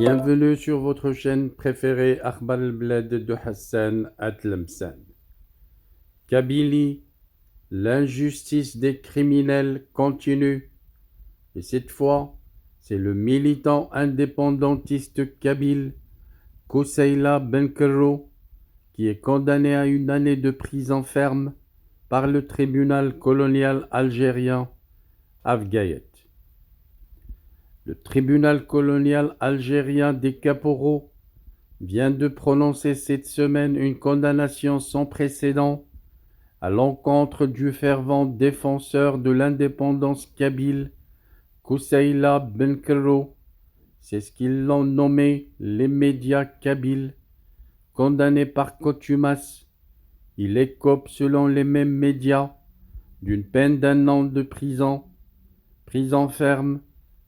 Bienvenue sur votre chaîne préférée Akhbar al-Bled de Hassan Atlemsan. Kabylie, l'injustice des criminels continue. Et cette fois, c'est le militant indépendantiste kabyle Koussaïla Benkerro qui est condamné à une année de prison ferme par le tribunal colonial algérien Afgayet. Le tribunal colonial algérien des caporaux vient de prononcer cette semaine une condamnation sans précédent à l'encontre du fervent défenseur de l'indépendance kabyle, Koussaïla Benkerro. C'est ce qu'ils l'ont nommé les médias kabyles. Condamné par contumace, il écope selon les mêmes médias d'une peine d'1 an de prison ferme,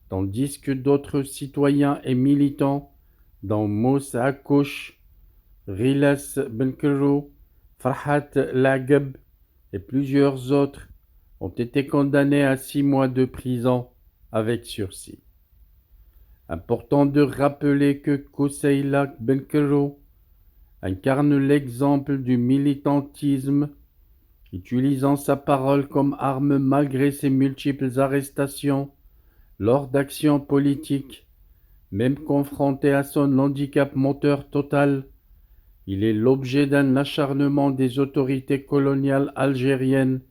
tandis que d'autres citoyens et militants, dont Moussa Akouch, Rilas Benkerro, Farhat Lagab et plusieurs autres, ont été condamnés à 6 mois de prison avec sursis. Important de rappeler que Koussaïla Benkerro incarne l'exemple du militantisme, utilisant sa parole comme arme malgré ses multiples arrestations lors d'actions politiques. Même confronté à son handicap moteur total, il est l'objet d'un acharnement des autorités coloniales algériennes,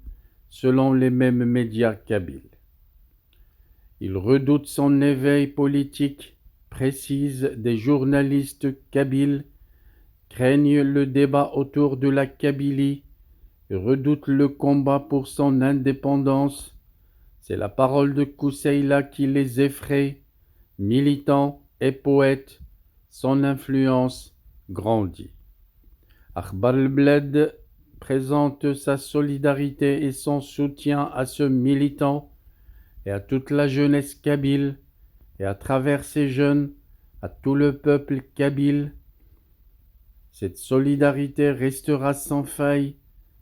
selon les mêmes médias kabyles. Il redoute son éveil politique, précisent des journalistes kabyles, craignent le débat autour de la Kabylie et redoutent le combat pour son indépendance. C'est la parole de Koussaïla qui les effraie. Militant et poète, son influence grandit. Akhbar al-Bled présente sa solidarité et son soutien à ce militant et à toute la jeunesse kabyle, et à travers ces jeunes, à tout le peuple kabyle. Cette solidarité restera sans faille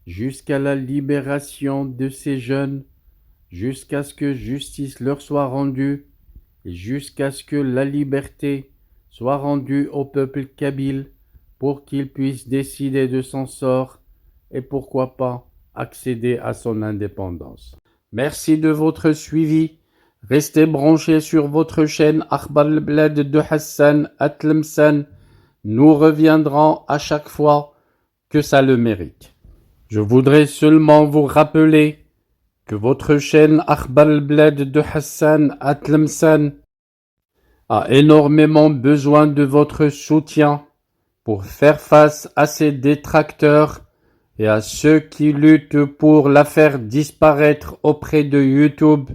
jusqu'à la libération de ces jeunes, jusqu'à ce que justice leur soit rendue et jusqu'à ce que la liberté soit rendue au peuple kabyle pour qu'il puisse décider de son sort et pourquoi pas accéder à son indépendance. Merci de votre suivi. Restez branchés sur votre chaîne Akhbar al-Bled de Hassan Atlemsan. Nous reviendrons à chaque fois que ça le mérite. Je voudrais seulement vous rappeler que votre chaîne Akhbar al-Bled de Hassan Atlemsan a énormément besoin de votre soutien pour faire face à ses détracteurs et à ceux qui luttent pour la faire disparaître auprès de YouTube.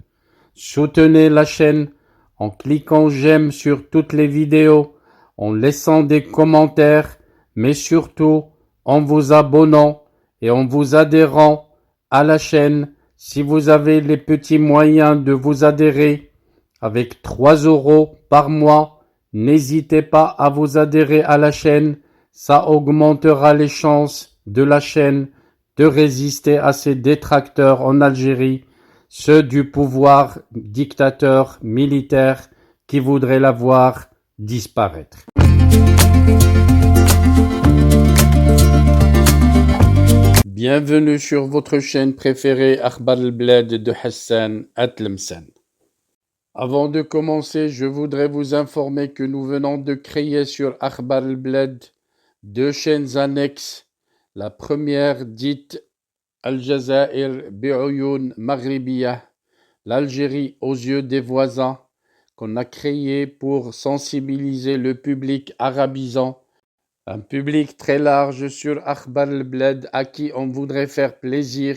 Soutenez la chaîne en cliquant j'aime sur toutes les vidéos, en laissant des commentaires, mais surtout en vous abonnant et en vous adhérant à la chaîne. Si vous avez les petits moyens de vous adhérer avec 3 € par mois, n'hésitez pas à vous adhérer à la chaîne. Ça augmentera les chances de la chaîne de résister à ces détracteurs en Algérie, ceux du pouvoir dictateur militaire qui voudraient la voir disparaître. Bienvenue sur votre chaîne préférée Akhbar al-Bled de Hassan Atlemsan. Avant de commencer, je voudrais vous informer que nous venons de créer sur Akhbar al-Bled 2 chaînes annexes. La première dite Al-Jazair Bi'Oyoun Maghribiyah, l'Algérie aux yeux des voisins, qu'on a créée pour sensibiliser le public arabisant, un public très large sur Akhbar al-Bled à qui on voudrait faire plaisir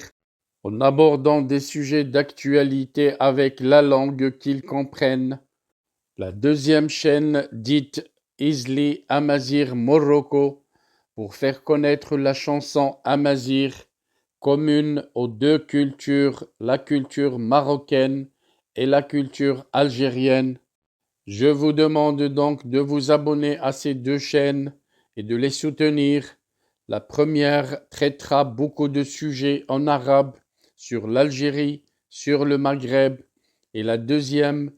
en abordant des sujets d'actualité avec la langue qu'ils comprennent. La deuxième chaîne dite Izli Amazir Morocco pour faire connaître la chanson Amazir, commune aux 2 cultures, la culture marocaine et la culture algérienne. Je vous demande donc de vous abonner à ces 2 chaînes et de les soutenir. La première traitera beaucoup de sujets en arabe sur l'Algérie, sur le Maghreb, et la deuxième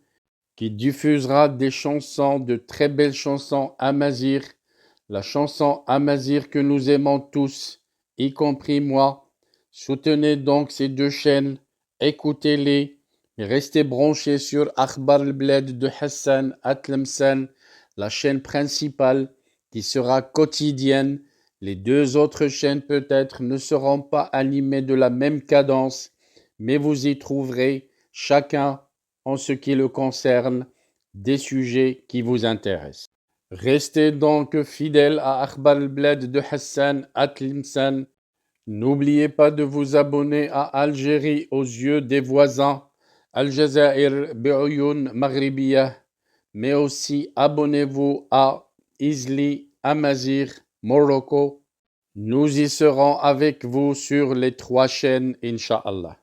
qui diffusera des chansons, de très belles chansons amazigh, la chanson amazigh que nous aimons tous, y compris moi. Soutenez donc ces deux chaînes, écoutez-les, mais restez branchés sur Akhbar al-Bled de Hassan Atlemsan, la chaîne principale qui sera quotidienne. Les deux autres chaînes peut-être ne seront pas animées de la même cadence, mais vous y trouverez chacun, en ce qui le concerne, des sujets qui vous intéressent. Restez donc fidèles à Akhbar al-Bled de Hassan Atlemsan. N'oubliez pas de vous abonner à Algérie aux yeux des voisins, Al Jazair Bi'oyoun Maghribiyah, mais aussi abonnez-vous à Isli Amazigh Morocco. Nous y serons avec vous sur les 3 chaînes, Inch'Allah.